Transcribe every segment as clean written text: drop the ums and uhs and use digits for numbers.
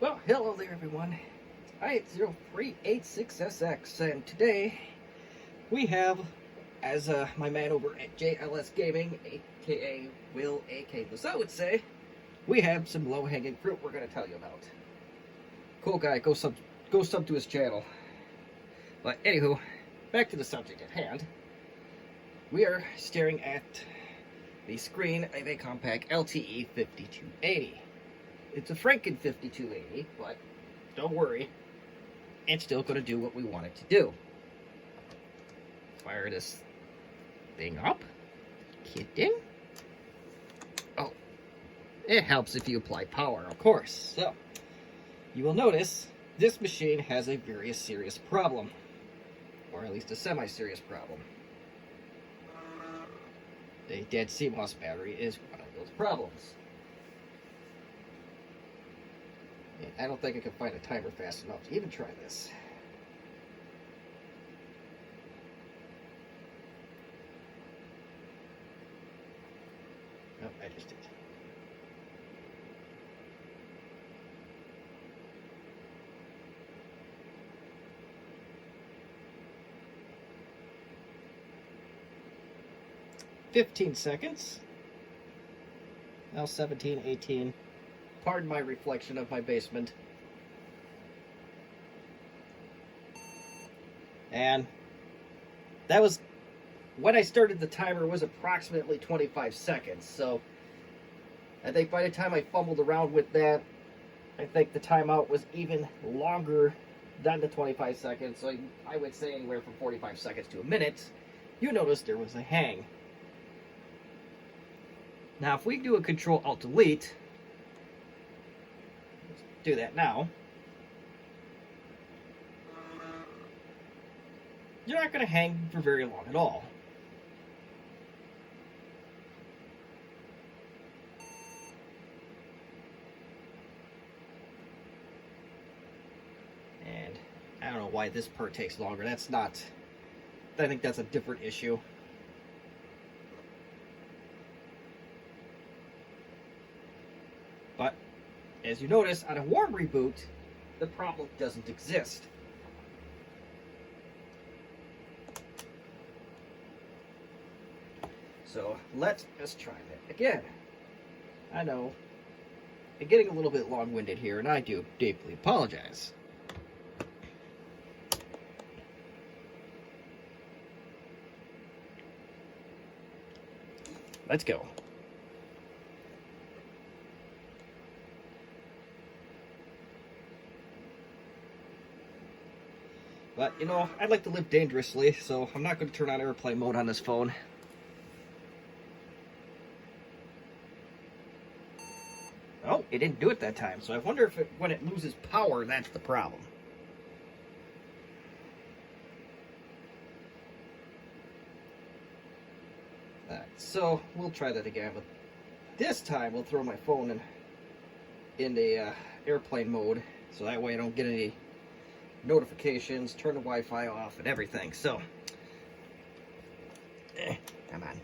Well, hello there everyone. It's I-0386SX, and today we have, as my man over at JLS Gaming, aka Will, aka Lisa would say, we have some low-hanging fruit we're going to tell you about. Cool guy, go sub to his channel. But anywho, back to the subject at hand. We are staring at the screen of a Compaq LTE 5280. It's a Franken 5280, but don't worry, it's still going to do what we want it to do. Fire this thing up. Kidding? Oh, it helps if you apply power, of course. So, you will notice this machine has a very serious problem, or at least a semi-serious problem. The dead CMOS battery is one of those problems. And I don't think I can find a timer fast enough to even try this. Oh, I just did. "15 seconds. Now 17, 18. Pardon my reflection of my basement. And that was, when I started the timer, was approximately 25 seconds. So I think by the time I fumbled around with that, I think the timeout was even longer than the 25 seconds. So I would say anywhere from 45 seconds to a minute. You notice there was a hang. Now if we do a Control-Alt-Delete, do that now, you're not going to hang for very long at all. And I don't know why this part takes longer. That's not, I think that's a different issue. But as you notice, on a warm reboot, the problem doesn't exist. So let's try that again. I know I'm getting a little bit long-winded here, and I do deeply apologize. Let's go. But, you know, I'd like to live dangerously, so I'm not going to turn on airplane mode on this phone. Oh, it didn't do it that time, so I wonder if when it loses power, that's the problem. Alright, so we'll try that again, but this time we'll throw my phone in the airplane mode, so that way I don't get any notifications, turn the Wi-Fi off, and everything. So, come on.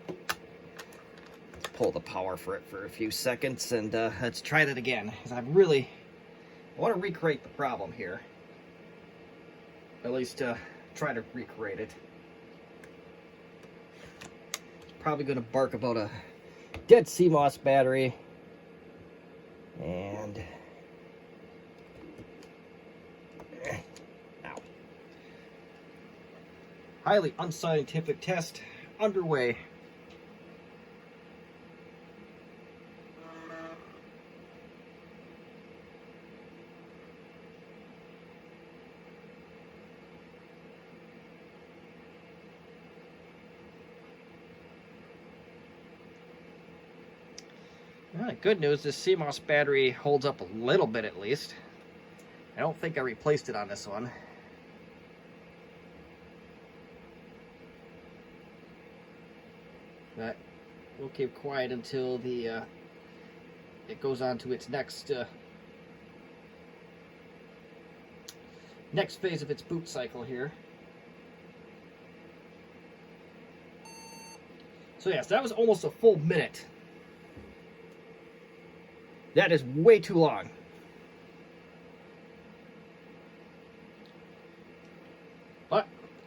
Let's pull the power for it for a few seconds, and let's try that again. Because I want to recreate the problem here. At least try to recreate it. It's probably going to bark about a dead CMOS battery. And highly unscientific test underway. Alright, good news, this CMOS battery holds up a little bit at least. I don't think I replaced it on this one. But we'll keep quiet until the it goes on to its next phase of its boot cycle here. So yes, that was almost a full minute. That is way too long.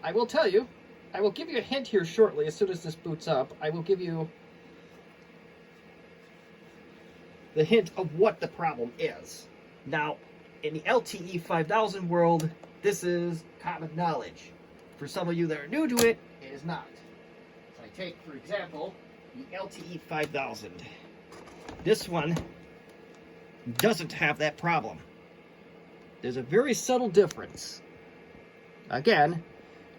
I will tell you, I will give you a hint here shortly as soon as this boots up. I will give you the hint of what the problem is. Now, in the LTE 5000 world, this is common knowledge. For some of you that are new to it, it is not. So I take, for example, the LTE 5000. This one doesn't have that problem. There's a very subtle difference. Again,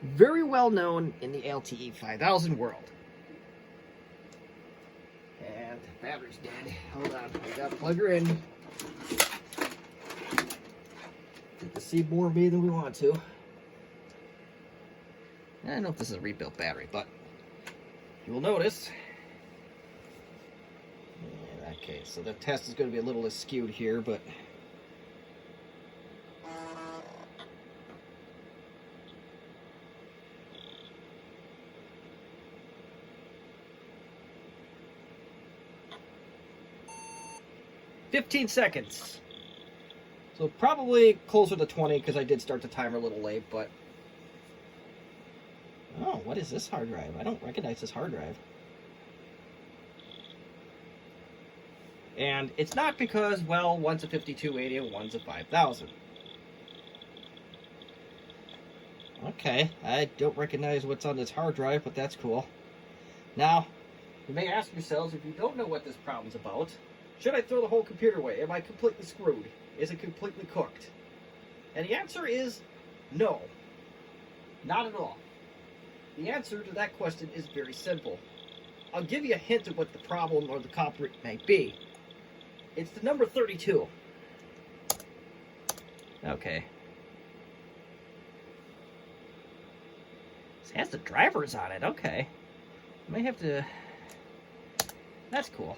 very well known in the LTE 5000 world. And the battery's dead. Hold on, I gotta plug her in. Get to see more of me than we want to. I don't know if this is a rebuilt battery, but you will notice. Okay, so the test is going to be a little skewed here, but "15 seconds." So probably closer to 20 because I did start the timer a little late, but oh, what is this hard drive? I don't recognize this hard drive. And it's not because, well, one's a 5280 and one's a 5000. Okay, I don't recognize what's on this hard drive, but that's cool. Now, you may ask yourselves, if you don't know what this problem's about, should I throw the whole computer away? Am I completely screwed? Is it completely cooked? And the answer is no. Not at all. The answer to that question is very simple. I'll give you a hint of what the problem or the culprit may be. It's the number 32. Okay. This has the drivers on it. Okay. I may have to... That's cool.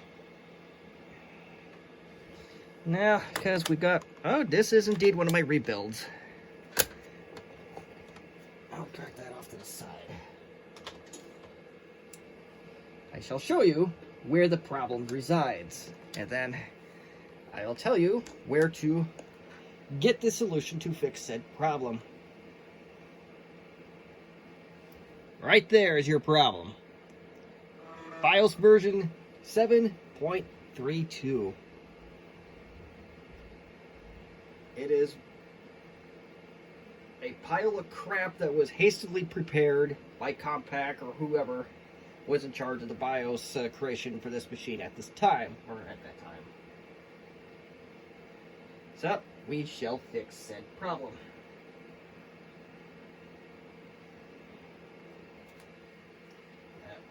Now, because we got... Oh, this is indeed one of my rebuilds. I'll drag that off to the side. I shall show you where the problem resides. And then I'll tell you where to get the solution to fix said problem. Right there is your problem. BIOS version 7.32. It is a pile of crap that was hastily prepared by Compaq or whoever was in charge of the BIOS creation for this machine at this time, or at that time. So, we shall fix said problem.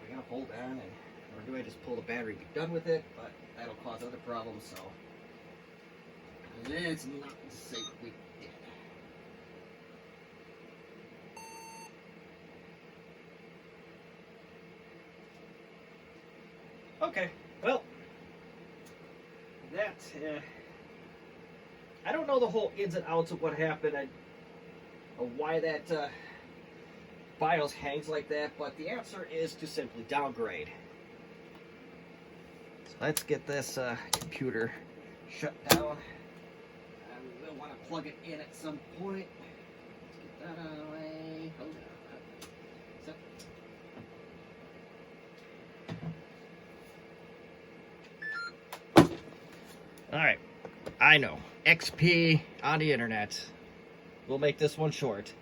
We're going to hold on, or do I just pull the battery and be done with it? But that'll cause other problems, so let's not say we did. Okay, well, that, I don't know the whole ins and outs of what happened, or why that BIOS hangs like that, but the answer is to simply downgrade. So let's get this computer shut down. We will want to plug it in at some point. Let's get that out of the way. Hold on. So, alright, I know, XP on the internet. We'll make this one short.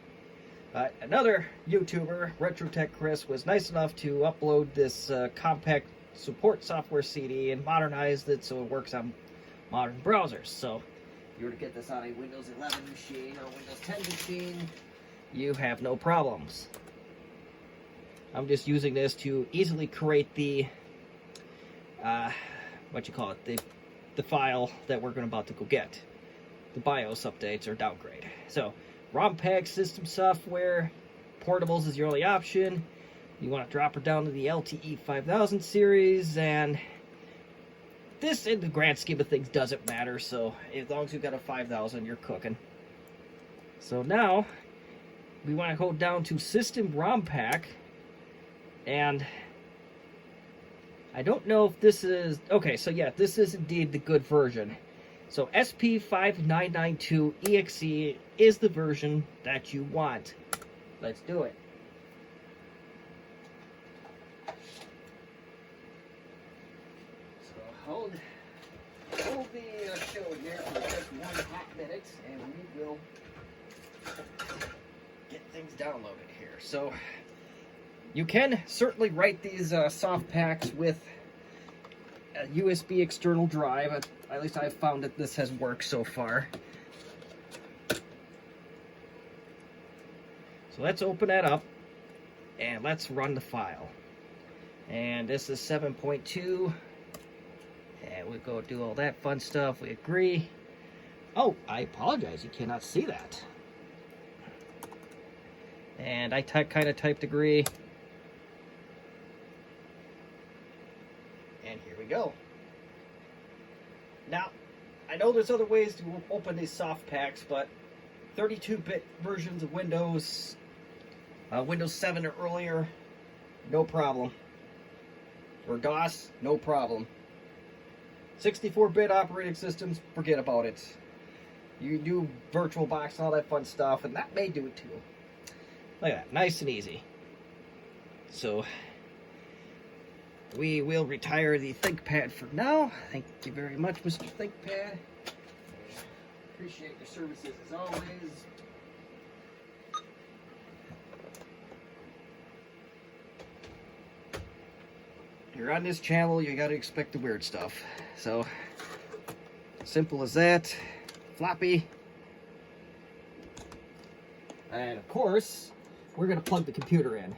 Another YouTuber, RetroTech Chris, was nice enough to upload this Compaq support software CD and modernized it so it works on modern browsers. So, if you were to get this on a Windows 11 machine or Windows 10 machine, you have no problems. I'm just using this to easily create the, the file that we're about to go get. The BIOS updates or downgrade. So, ROM pack system software, portables is your only option. You want to drop her down to the LTE 5000 series, and this, in the grand scheme of things, doesn't matter. So, as long as you've got a 5000, you're cooking. So now, we want to go down to System ROM Pack, and I don't know if this is... Okay, so yeah, this is indeed the good version. So SP5992EXE is the version that you want. Let's do it. download it here. So you can certainly write these soft packs with a USB external drive. At least I've found that this has worked so far. So let's open that up and let's run the file. And this is 7.2. And we go do all that fun stuff. We agree. Oh, I apologize. You cannot see that. And I kind of typed agree. And here we go. Now, I know there's other ways to open these soft packs, but 32-bit versions of Windows, Windows 7 or earlier, no problem. Or DOS, no problem. 64-bit operating systems, forget about it. You do VirtualBox and all that fun stuff, and that may do it too. Look at that, nice and easy. So, we will retire the ThinkPad for now. Thank you very much, Mr. ThinkPad. Appreciate your services as always. You're on this channel, you gotta expect the weird stuff. So, simple as that. Floppy. And of course, we're gonna plug the computer in.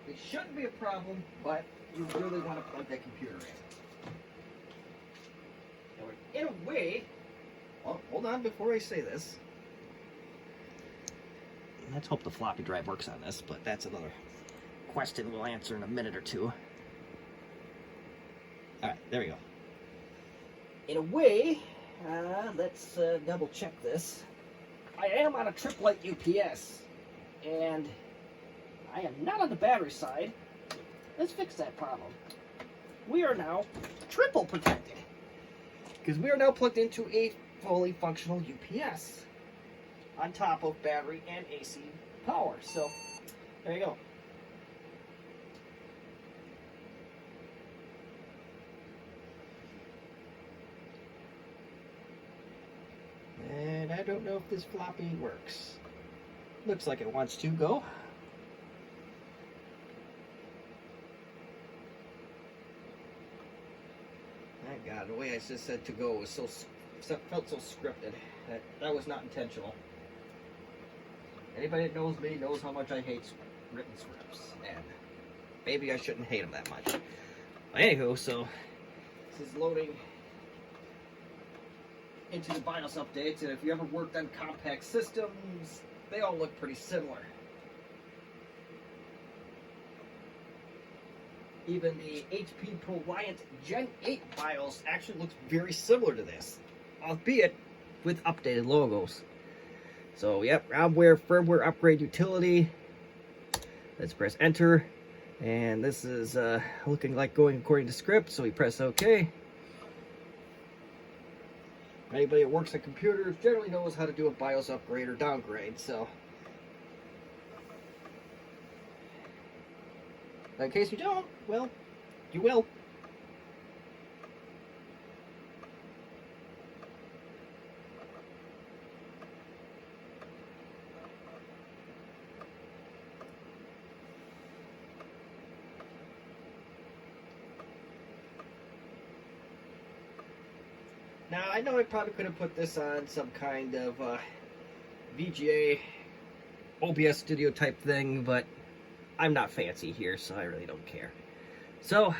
It shouldn't be a problem, but you really want to plug that computer in. Now, in a way, well, hold on before I say this. Let's hope the floppy drive works on this, but that's another question we'll answer in a minute or two. Alright, there we go. In a way, let's double check this. I am on a triplet UPS, and I am not on the battery side. Let's fix that problem. We are now triple protected, because we are now plugged into a fully functional UPS on top of battery and AC power. So, there you go. And I don't know if this floppy works. Looks like it wants to go. My God, the way I just said to go was felt so scripted. That was not intentional. Anybody that knows me knows how much I hate written scripts, and maybe I shouldn't hate them that much. But anywho, so this is loading into the BIOS updates, and if you ever worked on Compaq systems, they all look pretty similar. Even the HP ProLiant Gen 8 BIOS actually looks very similar to this, albeit with updated logos. So, yep, ROMware firmware upgrade utility. Let's press enter, and this is looking like going according to script, so we press OK. Anybody that works on computers generally knows how to do a BIOS upgrade or downgrade, so. In case you don't, well, you will. Now, I know I probably could have put this on some kind of VGA OBS studio type thing, but I'm not fancy here, so I really don't care. So,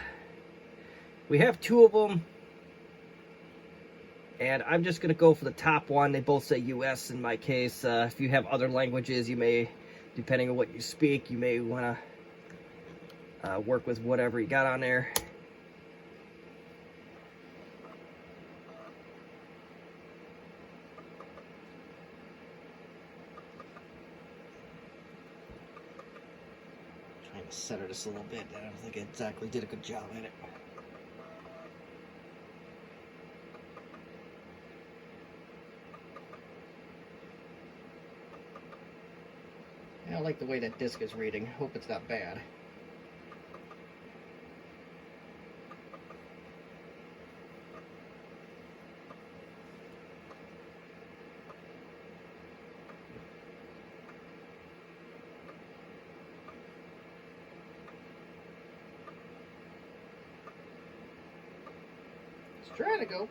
we have two of them, and I'm just going to go for the top one. They both say US in my case. If you have other languages, you may, depending on what you speak, you may want to work with whatever you got on there. Center this a little bit. I don't think I exactly did a good job at it. I don't like the way that disc is reading. Hope it's not bad. It's trying to go.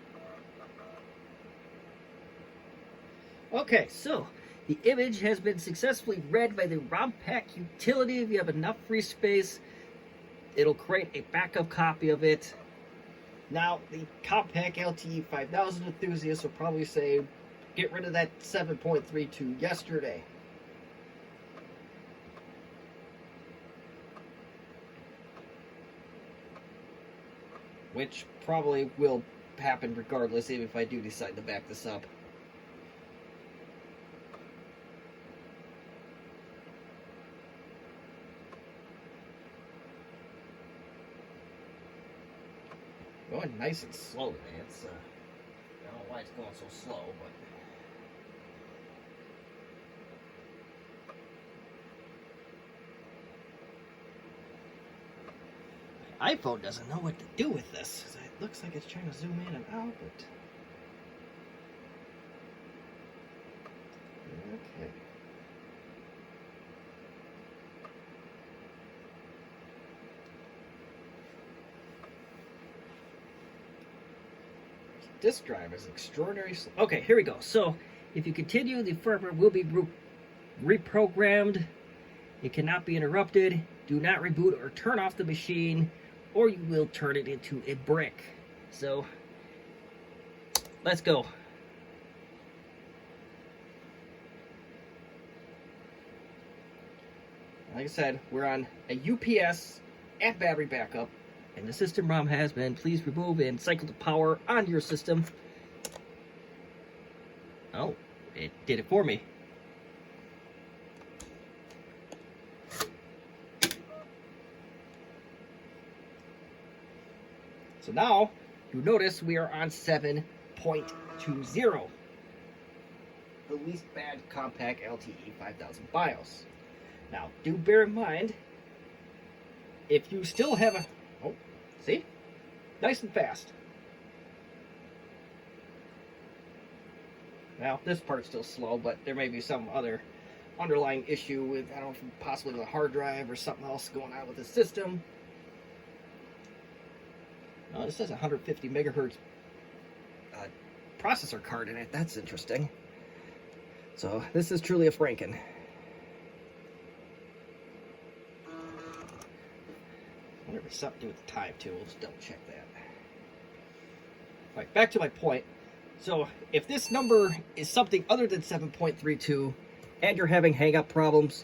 Okay, so the image has been successfully read by the Compaq utility. If you have enough free space, it'll create a backup copy of it. Now, the Compaq LTE 5000 enthusiasts will probably say, get rid of that 7.32 yesterday. Which probably will happen regardless, even if I do decide to back this up. Going nice and slow today. It's I don't know why it's going so slow, but my iPhone doesn't know what to do with this. It looks like it's trying to zoom in and out, but okay. Disk drive is extraordinary. Okay, here we go. So, if you continue, the firmware will be reprogrammed. It cannot be interrupted. Do not reboot or turn off the machine, or you will turn it into a brick. So, let's go. Like I said, we're on a UPS and battery backup. And the system ROM has been. Please remove and cycle the power on your system. Oh, it did it for me. So now, you notice we are on 7.20. The least bad Compaq LTE 5000 BIOS. Now, do bear in mind, if you still have a... Oh, see? Nice and fast. Now, this part's still slow, but there may be some other underlying issue with, I don't know, possibly the hard drive or something else going on with the system. Oh, this has a 150 megahertz processor card in it. That's interesting. So, this is truly a Franken. I wonder if it's something to do with the time, too. We'll just double check that. Alright, back to my point. So, if this number is something other than 7.32, and you're having hang-up problems,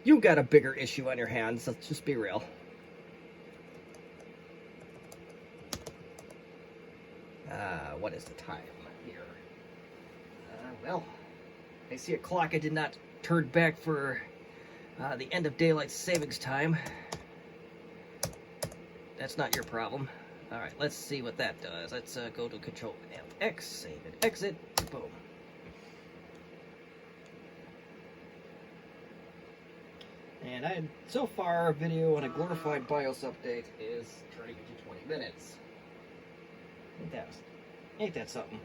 you got a bigger issue on your hands. Let's just be real. What is the time here? Well, I see a clock I did not turn back for the end of daylight savings time. That's not your problem. Alright, let's see what that does. Let's go to Control X, save and exit. Boom. And so far, a video on a glorified BIOS update is turning into 20 minutes. Ain't that something?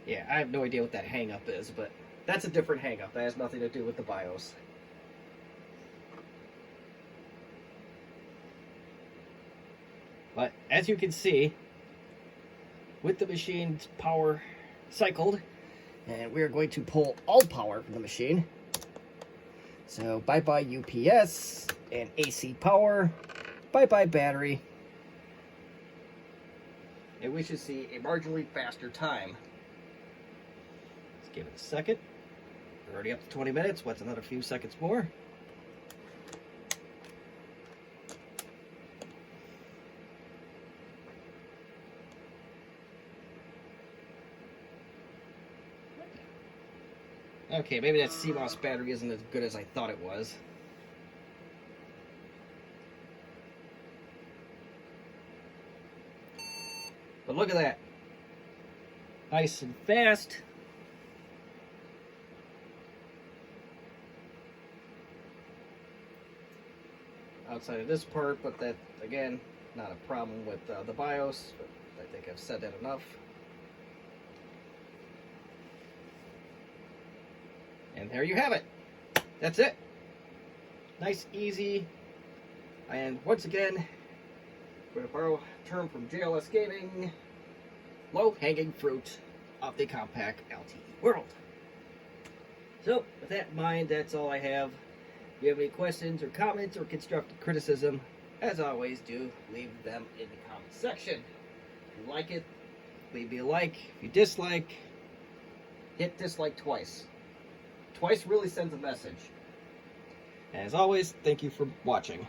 Yeah, I have no idea what that hang-up is, but that's a different hang-up. That has nothing to do with the BIOS. But as you can see, with the machine's power cycled, and we are going to pull all power from the machine. So bye-bye UPS and AC power, bye-bye battery. And we should see a marginally faster time. Let's give it a second. We're already up to 20 minutes. What's another few seconds more? Okay, maybe that CMOS battery isn't as good as I thought it was. But look at that. Nice and fast. Outside of this part, but that, again, not a problem with the BIOS. But I think I've said that enough. And there you have it. That's it. Nice, easy, and once again, I'm going to borrow a term from JLS Gaming, low-hanging fruit of the Compaq LTE world. So, with that in mind, that's all I have. If you have any questions or comments or constructive criticism, as always, do leave them in the comment section. If you like it, leave me a like. If you dislike, hit dislike twice. Twice really sends a message. As always, thank you for watching.